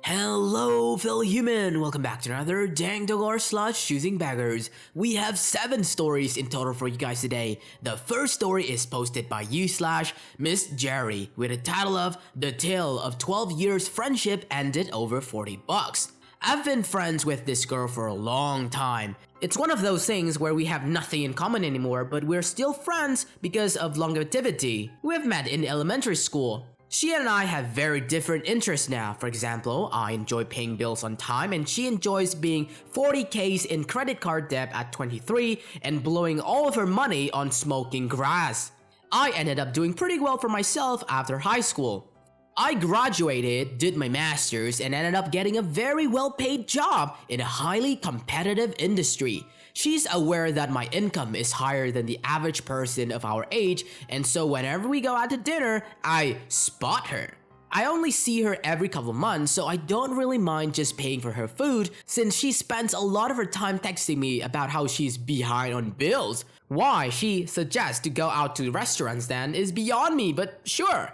Hello, fellow human! Welcome back to another Dank Doggo / Choosing Beggars. We have 7 stories in total for you guys today. The first story is posted by you / Miss Jerry with the title of The Tale of 12 Years Friendship Ended Over $40. I've been friends with this girl for a long time. It's one of those things where we have nothing in common anymore, but we're still friends because of longevity. We've met in elementary school. She and I have very different interests now. For example, I enjoy paying bills on time and she enjoys being 40Ks in credit card debt at 23 and blowing all of her money on smoking grass. I ended up doing pretty well for myself after high school. I graduated, did my master's, and ended up getting a very well-paid job in a highly competitive industry. She's aware that my income is higher than the average person of our age, and so whenever we go out to dinner, I spot her. I only see her every couple months, so I don't really mind just paying for her food since she spends a lot of her time texting me about how she's behind on bills. Why she suggests to go out to restaurants then is beyond me, but sure.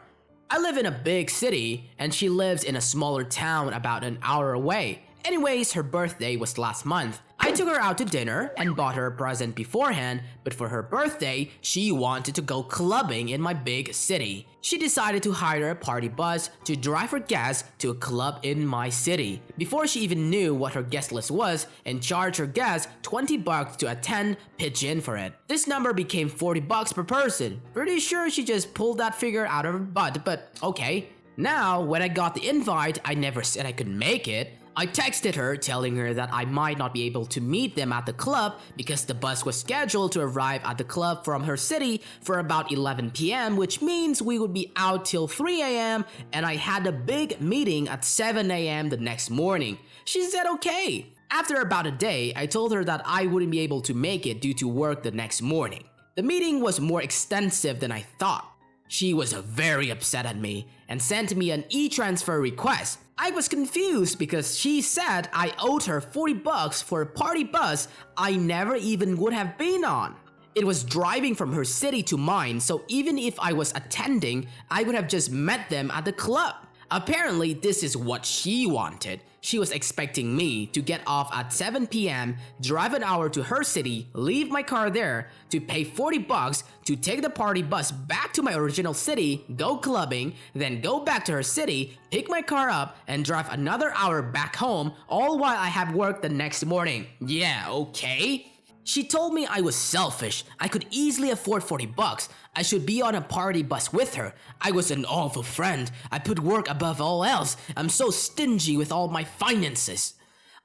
I live in a big city, and she lives in a smaller town about an hour away. Anyways, her birthday was last month. I took her out to dinner and bought her a present beforehand, but for her birthday, she wanted to go clubbing in my big city. She decided to hire a party bus to drive her guests to a club in my city. Before she even knew what her guest list was and charged her guests $20 to attend, pitch in for it. This number became $40 per person. Pretty sure she just pulled that figure out of her butt, but okay. Now, when I got the invite, I never said I could make it. I texted her telling her that I might not be able to meet them at the club because the bus was scheduled to arrive at the club from her city for about 11 p.m. which means we would be out till 3 a.m. and I had a big meeting at 7 a.m. the next morning. She said okay. After about a day, I told her that I wouldn't be able to make it due to work the next morning. The meeting was more extensive than I thought. She was very upset at me and sent me an e-transfer request. I was confused because she said I owed her $40 for a party bus I never even would have been on. It was driving from her city to mine, so even if I was attending, I would have just met them at the club. Apparently, this is what she wanted. She was expecting me to get off at 7 p.m., drive an hour to her city, leave my car there, to pay $40 to take the party bus back to my original city, go clubbing, then go back to her city, pick my car up, and drive another hour back home, all while I have work the next morning. Yeah, okay. She told me I was selfish. I could easily afford $40. I should be on a party bus with her. I was an awful friend. I put work above all else. I'm so stingy with all my finances.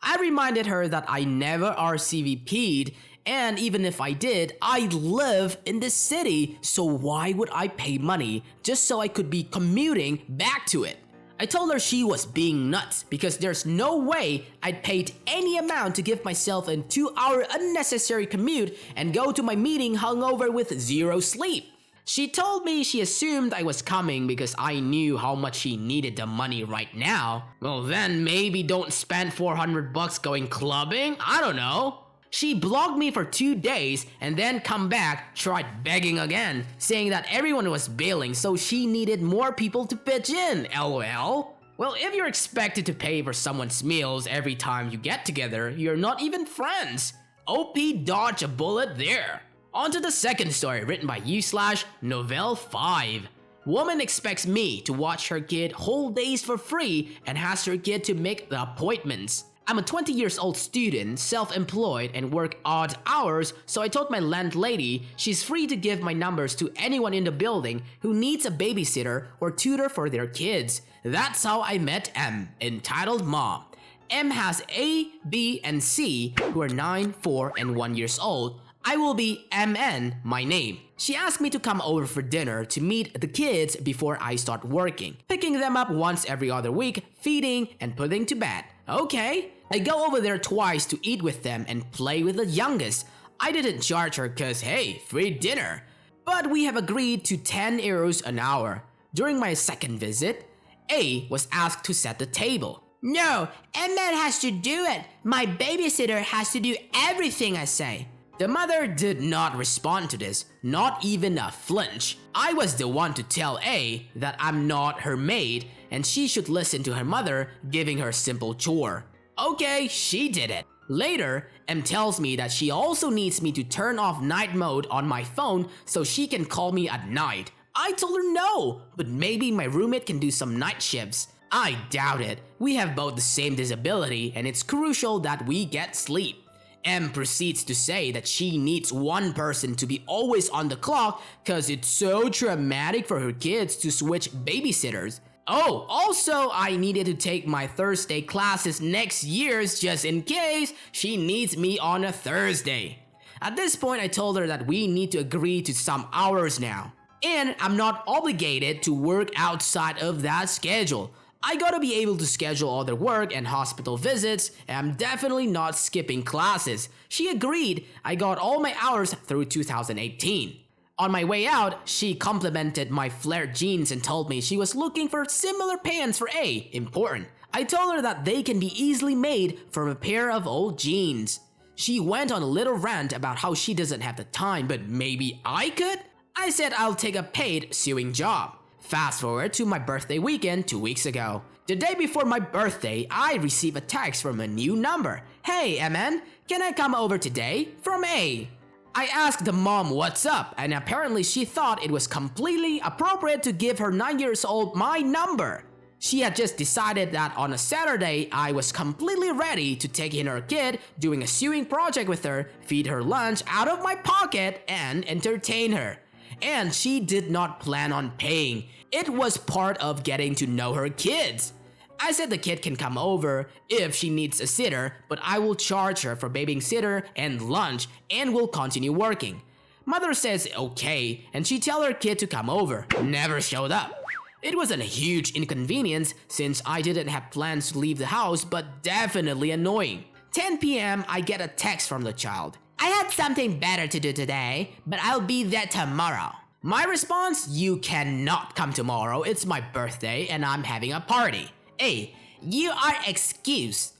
I reminded her that I never RSVP'd, and even if I did, I live in this city, so why would I pay money just so I could be commuting back to it? I told her she was being nuts because there's no way I'd paid any amount to give myself a 2-hour unnecessary commute and go to my meeting hungover with zero sleep. She told me she assumed I was coming because I knew how much she needed the money right now. Well then maybe don't spend $400 going clubbing? I don't know. She blocked me for 2 days and then come back, tried begging again, saying that everyone was bailing so she needed more people to pitch in, lol. Well, if you're expected to pay for someone's meals every time you get together, you're not even friends. OP dodge a bullet there. On to the second story written by you / Novelle 5. Woman expects me to watch her kid whole days for free and has her kid to make the appointments. I'm a 20-year-old student, self-employed, and work odd hours, so I told my landlady she's free to give my numbers to anyone in the building who needs a babysitter or tutor for their kids. That's how I met M, entitled Mom. M has A, B, and C, who are 9, 4, and 1 years old. I will be MN, my name. She asked me to come over for dinner to meet the kids before I start working, picking them up once every other week, feeding, and putting to bed. Okay. I go over there twice to eat with them and play with the youngest. I didn't charge her cause hey, free dinner. But we have agreed to 10 euros an hour. During my second visit, A was asked to set the table. No, Emmett has to do it. My babysitter has to do everything I say. The mother did not respond to this, not even a flinch. I was the one to tell A that I'm not her maid and she should listen to her mother giving her simple chore. Okay, she did it. Later, M tells me that she also needs me to turn off night mode on my phone so she can call me at night. I told her no, but maybe my roommate can do some night shifts. I doubt it. We have both the same disability and it's crucial that we get sleep. M proceeds to say that she needs one person to be always on the clock cause it's so traumatic for her kids to switch babysitters. Oh, also I needed to take my Thursday classes next year just in case she needs me on a Thursday. At this point I told her that we need to agree to some hours now. And I'm not obligated to work outside of that schedule. I gotta be able to schedule other work and hospital visits, and I'm definitely not skipping classes. She agreed. I got all my hours through 2018. On my way out, she complimented my flared jeans and told me she was looking for similar pants for A, important. I told her that they can be easily made from a pair of old jeans. She went on a little rant about how she doesn't have the time, but maybe I could? I said I'll take a paid sewing job. Fast forward to my birthday weekend 2 weeks ago. The day before my birthday, I received a text from a new number. Hey MN, can I come over today? From A. I asked the mom what's up, and apparently she thought it was completely appropriate to give her 9 years old my number. She had just decided that on a Saturday, I was completely ready to take in her kid, doing a sewing project with her, feed her lunch out of my pocket, and entertain her. And she did not plan on paying. It was part of getting to know her kids. I said the kid can come over if she needs a sitter, but I will charge her for babysitter and lunch and will continue working. Mother says okay, and she tell her kid to come over. Never showed up. It wasn't a huge inconvenience since I didn't have plans to leave the house, but definitely annoying. 10 p.m. I get a text from the child. I had something better to do today, but I'll be there tomorrow. My response, you cannot come tomorrow, it's my birthday and I'm having a party. A, you are excused.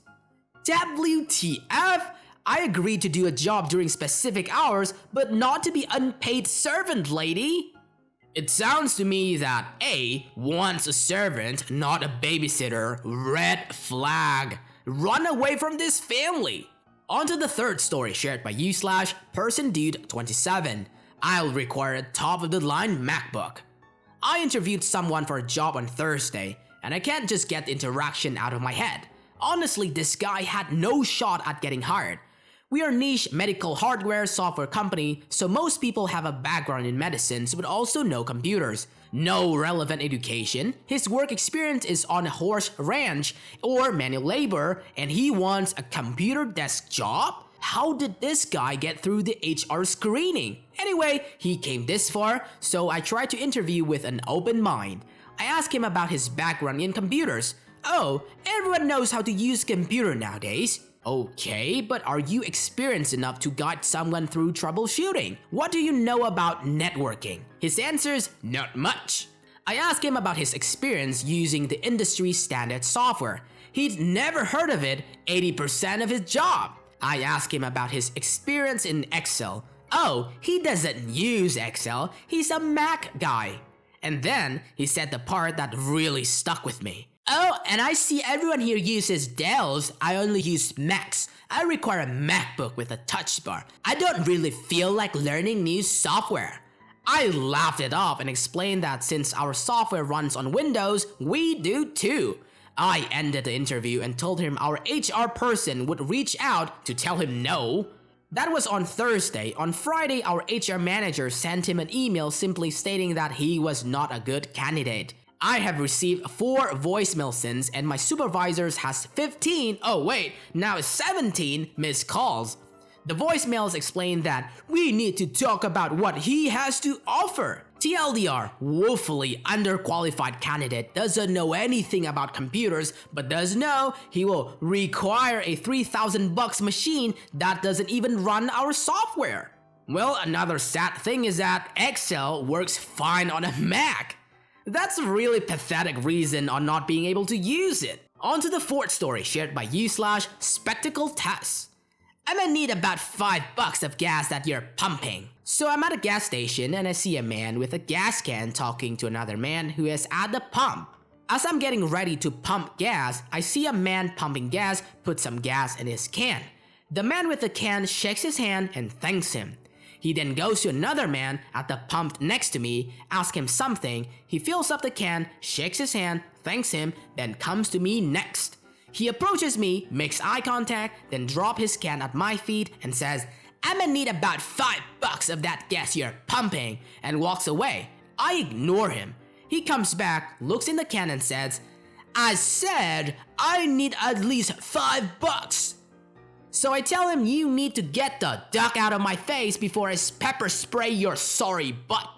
WTF? I agreed to do a job during specific hours, but not to be unpaid servant, lady. It sounds to me that A wants a servant, not a babysitter. Red flag. Run away from this family. On to the third story shared by u/persondude27. I'll require a top-of-the-line MacBook. I interviewed someone for a job on Thursday, and I can't just get the interaction out of my head. Honestly, this guy had no shot at getting hired. We are a niche medical hardware software company, so most people have a background in medicines but also know computers. No relevant education, his work experience is on a horse ranch or manual labor, and he wants a computer desk job? How did this guy get through the HR screening? Anyway, he came this far, so I tried to interview with an open mind. I asked him about his background in computers. Oh, everyone knows how to use computer nowadays. Okay, but are you experienced enough to guide someone through troubleshooting? What do you know about networking? His answers, not much. I asked him about his experience using the industry standard software. He'd never heard of it 80% of his job. I asked him about his experience in Excel. Oh, he doesn't use Excel, he's a Mac guy. And then he said the part that really stuck with me. Oh, and I see everyone here uses Dells. I only use Macs. I require a MacBook with a touch bar. I don't really feel like learning new software. I laughed it off and explained that since our software runs on Windows, we do too. I ended the interview and told him our HR person would reach out to tell him no. That was on Thursday. On Friday, our HR manager sent him an email simply stating that he was not a good candidate. I have received 4 voicemail since, and my supervisors has 15, oh wait, now 17 missed calls. The voicemails explain that we need to talk about what he has to offer. TLDR, woefully underqualified candidate doesn't know anything about computers, but does know he will require a $3,000 machine that doesn't even run our software. Well, another sad thing is that Excel works fine on a Mac. That's a really pathetic reason on not being able to use it. On to the fourth story shared by u/spectacle-test. I'm gonna need about $5 of gas that you're pumping. So I'm at a gas station and I see a man with a gas can talking to another man who is at the pump. As I'm getting ready to pump gas, I see a man pumping gas put some gas in his can. The man with the can shakes his hand and thanks him. He then goes to another man at the pump next to me, asks him something. He fills up the can, shakes his hand, thanks him, then comes to me next. He approaches me, makes eye contact, then drops his can at my feet and says, "I'ma need about $5 of that gas you're pumping," and walks away. I ignore him. He comes back, looks in the can and says, "I said I need at least $5. So I tell him, "You need to get the duck out of my face before I pepper spray your sorry butt."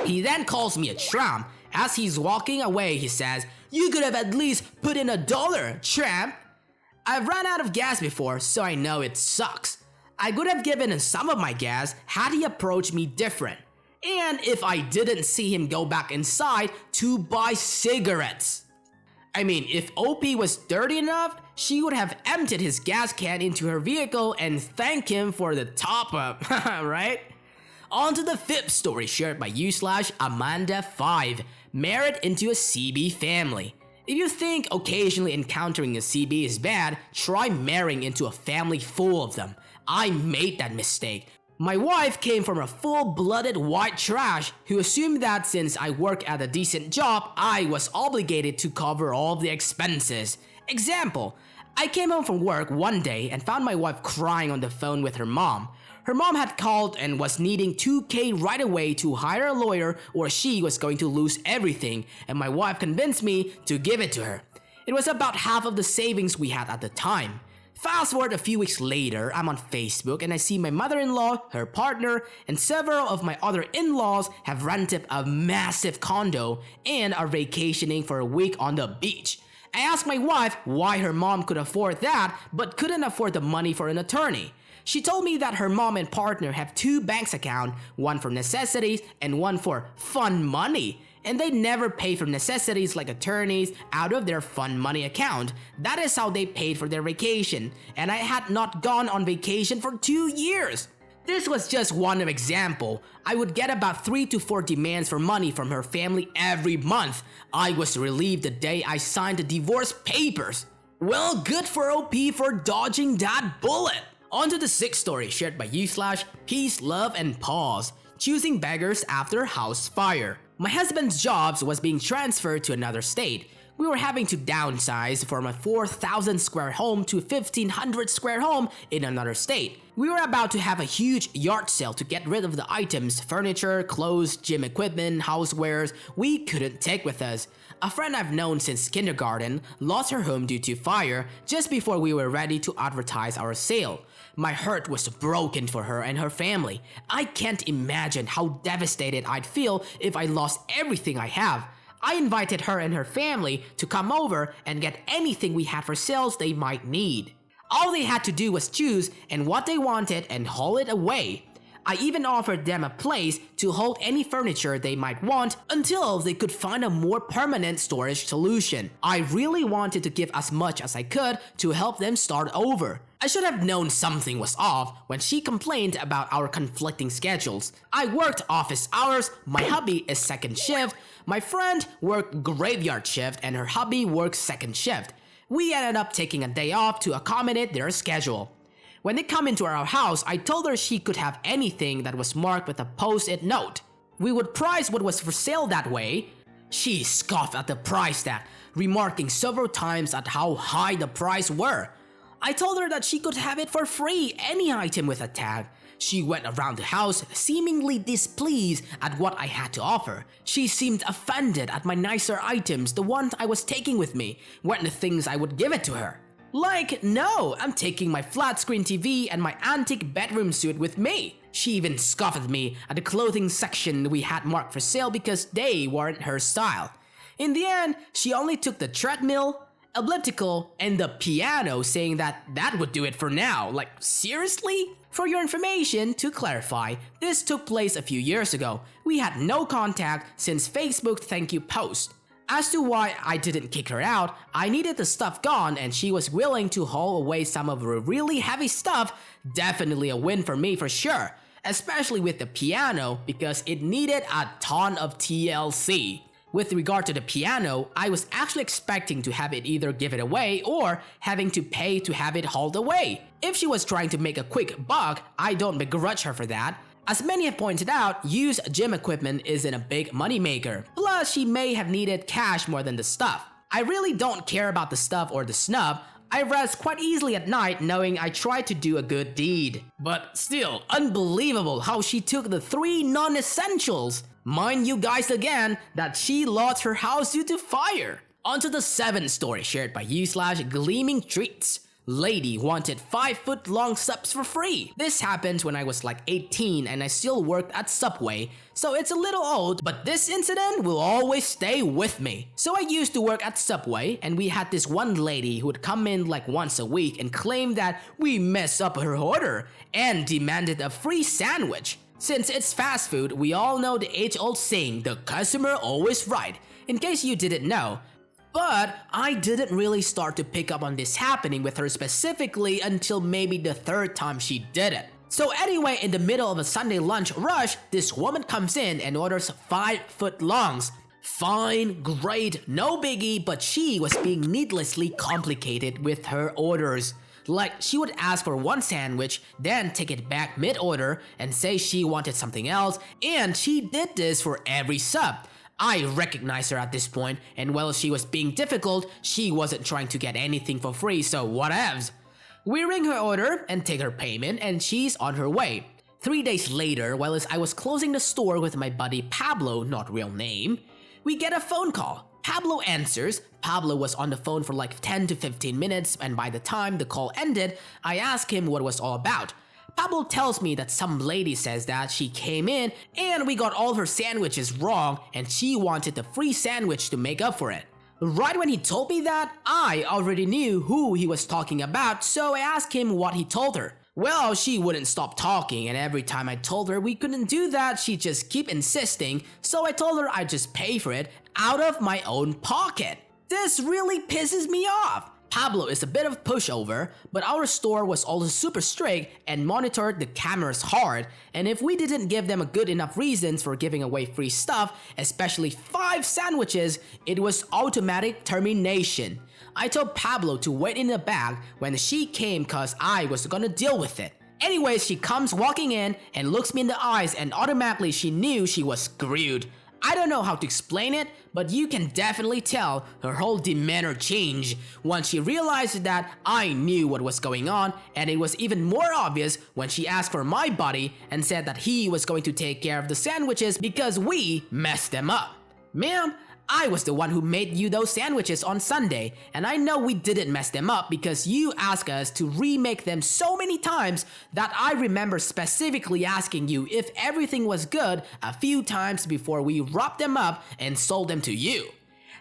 He then calls me a tramp. As he's walking away, he says, "You could have at least put in $1, tramp." I've run out of gas before, so I know it sucks. I could have given him some of my gas had he approached me different. And if I didn't see him go back inside to buy cigarettes. I mean, if OP was dirty enough, she would have emptied his gas can into her vehicle and thanked him for the top up, right? On to the fifth story shared by u/Amanda5, married into a CB family. If you think occasionally encountering a CB is bad, try marrying into a family full of them. I made that mistake. My wife came from a full-blooded white trash who assumed that since I work at a decent job, I was obligated to cover all the expenses. Example, I came home from work one day and found my wife crying on the phone with her mom. Her mom had called and was needing $2,000 right away to hire a lawyer or she was going to lose everything, and my wife convinced me to give it to her. It was about half of the savings we had at the time. Fast forward a few weeks later, I'm on Facebook and I see my mother-in-law, her partner, and several of my other in-laws have rented a massive condo and are vacationing for a week on the beach. I asked my wife why her mom could afford that but couldn't afford the money for an attorney. She told me that her mom and partner have 2 bank accounts, one for necessities and one for fun money. And they never pay for necessities like attorneys out of their fun money account. That is how they paid for their vacation, and I had not gone on vacation for 2 years. This was just one example. I would get about 3 to 4 demands for money from her family every month. I was relieved the day I signed the divorce papers. Well, good for OP for dodging that bullet. On to the sixth story shared by u/Peace, Love, and Pause, choosing beggars after house fire. My husband's jobs was being transferred to another state. We were having to downsize from a 4,000 square home to a 1,500 square home in another state. We were about to have a huge yard sale to get rid of the items, furniture, clothes, gym equipment, housewares we couldn't take with us. A friend I've known since kindergarten lost her home due to fire just before we were ready to advertise our sale. My heart was broken for her and her family. I can't imagine how devastated I'd feel if I lost everything I have. I invited her and her family to come over and get anything we had for sales they might need. All they had to do was choose and what they wanted and haul it away. I even offered them a place to hold any furniture they might want until they could find a more permanent storage solution. I really wanted to give as much as I could to help them start over. I should have known something was off when she complained about our conflicting schedules. I worked office hours, my hubby is second shift, my friend worked graveyard shift, and her hubby works second shift. We ended up taking a day off to accommodate their schedule. When they come into our house, I told her she could have anything that was marked with a post-it note. We would price what was for sale that way. She scoffed at the price tag, remarking several times at how high the price were. I told her that she could have it for free, any item with a tag. She went around the house, seemingly displeased at what I had to offer. She seemed offended at my nicer items, the ones I was taking with me, weren't the things I would give it to her. Like, no, I'm taking my flat screen TV and my antique bedroom suit with me. She even scoffed at me at the clothing section we had marked for sale because they weren't her style. In the end, she only took the treadmill, elliptical, and the piano, saying that would do it for now. Like, seriously? For your information, to clarify, this took place a few years ago. We had no contact since Facebook thank you post. As to why I didn't kick her out, I needed the stuff gone and she was willing to haul away some of her really heavy stuff. Definitely a win for me for sure, especially with the piano because it needed a ton of TLC. With regard to the piano, I was actually expecting to have it either give it away or having to pay to have it hauled away. If she was trying to make a quick buck, I don't begrudge her for that. As many have pointed out, used gym equipment isn't a big moneymaker. Plus, she may have needed cash more than the stuff. I really don't care about the stuff or the snub. I rest quite easily at night knowing I tried to do a good deed. But still, unbelievable how she took the 3 non-essentials. Mind you guys again that she lost her house due to fire. On to the 7th story shared by you/Gleaming Treats. Lady wanted 5-foot-long subs for free. This happened when I was like 18 and I still worked at Subway, so it's a little old, but this incident will always stay with me. So I used to work at Subway and we had this one lady who would come in like once a week and claim that we messed up her order and demanded a free sandwich. Since it's fast food, we all know the age-old saying, the customer always right, in case you didn't know. But I didn't really start to pick up on this happening with her specifically until maybe the 3rd time she did it. So anyway, in the middle of a Sunday lunch rush, this woman comes in and orders 5-foot-longs. Fine, great, no biggie, but she was being needlessly complicated with her orders. Like, she would ask for one sandwich, then take it back mid-order and say she wanted something else, and she did this for every sub. I recognized her at this point, and while she was being difficult, she wasn't trying to get anything for free, so whatevs. We ring her order and take her payment, and she's on her way. 3 days later, while I was closing the store with my buddy Pablo, not real name, we get a phone call. Pablo answers. Pablo was on the phone for like 10 to 15 minutes, and by the time the call ended, I asked him what it was all about. Pablo tells me that some lady says that she came in and we got all her sandwiches wrong and she wanted the free sandwich to make up for it. Right when he told me that, I already knew who he was talking about, so I asked him what he told her. Well, she wouldn't stop talking, and every time I told her we couldn't do that, she'd just keep insisting, so I told her I'd just pay for it out of my own pocket. This really pisses me off. Pablo is a bit of a pushover, but our store was also super strict and monitored the cameras hard, and if we didn't give them a good enough reasons for giving away free stuff, especially 5 sandwiches, it was automatic termination. I told Pablo to wait in the back when she came cause I was gonna deal with it. Anyways, she comes walking in and looks me in the eyes and automatically she knew she was screwed. I don't know how to explain it, but you can definitely tell her whole demeanor changed once she realized that I knew what was going on, and it was even more obvious when she asked for my buddy and said that he was going to take care of the sandwiches because we messed them up. Ma'am, I was the one who made you those sandwiches on Sunday, and I know we didn't mess them up because you asked us to remake them so many times that I remember specifically asking you if everything was good a few times before we wrapped them up and sold them to you.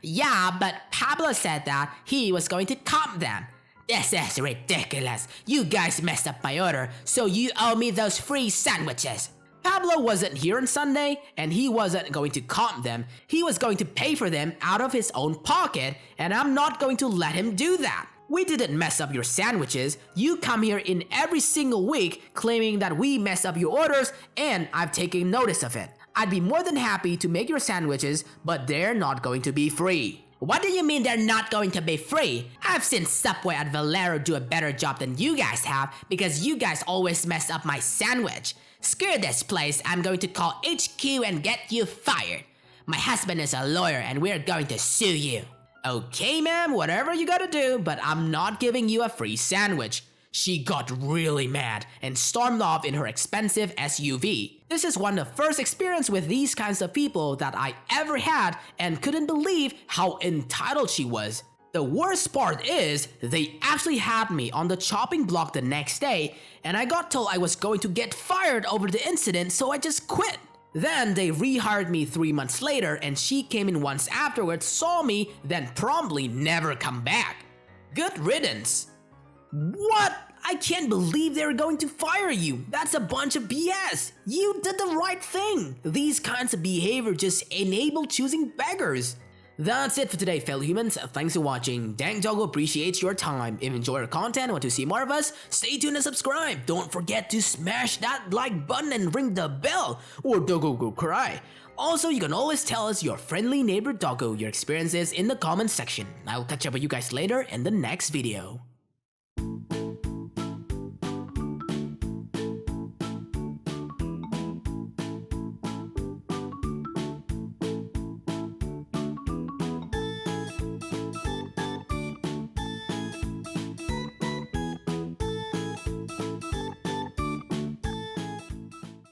Yeah, but Pablo said that he was going to comp them. This is ridiculous. You guys messed up my order, so you owe me those free sandwiches. Pablo wasn't here on Sunday, and he wasn't going to comp them. He was going to pay for them out of his own pocket, and I'm not going to let him do that. We didn't mess up your sandwiches. You come here in every single week claiming that we mess up your orders, and I've taken notice of it. I'd be more than happy to make your sandwiches, but they're not going to be free. What do you mean they're not going to be free? I've seen Subway at Valero do a better job than you guys have because you guys always mess up my sandwich. Screw this place, I'm going to call HQ and get you fired. My husband is a lawyer and we're going to sue you. Okay ma'am, whatever you gotta do, but I'm not giving you a free sandwich. She got really mad and stormed off in her expensive SUV. This is one of the first experiences with these kinds of people that I ever had and couldn't believe how entitled she was. The worst part is, they actually had me on the chopping block the next day, and I got told I was going to get fired over the incident, so I just quit. Then they rehired me 3 months later, and she came in once afterwards, saw me, then promptly never come back. Good riddance. What? I can't believe they're going to fire you. That's a bunch of BS. You did the right thing. These kinds of behavior just enable choosing beggars. That's it for today, fellow humans. Thanks for watching. Dank Doggo appreciates your time. If you enjoy our content and want to see more of us, stay tuned and subscribe. Don't forget to smash that like button and ring the bell, or Doggo go cry. Also, you can always tell us your friendly neighbor doggo your experiences in the comments section. I'll catch up with you guys later in the next video.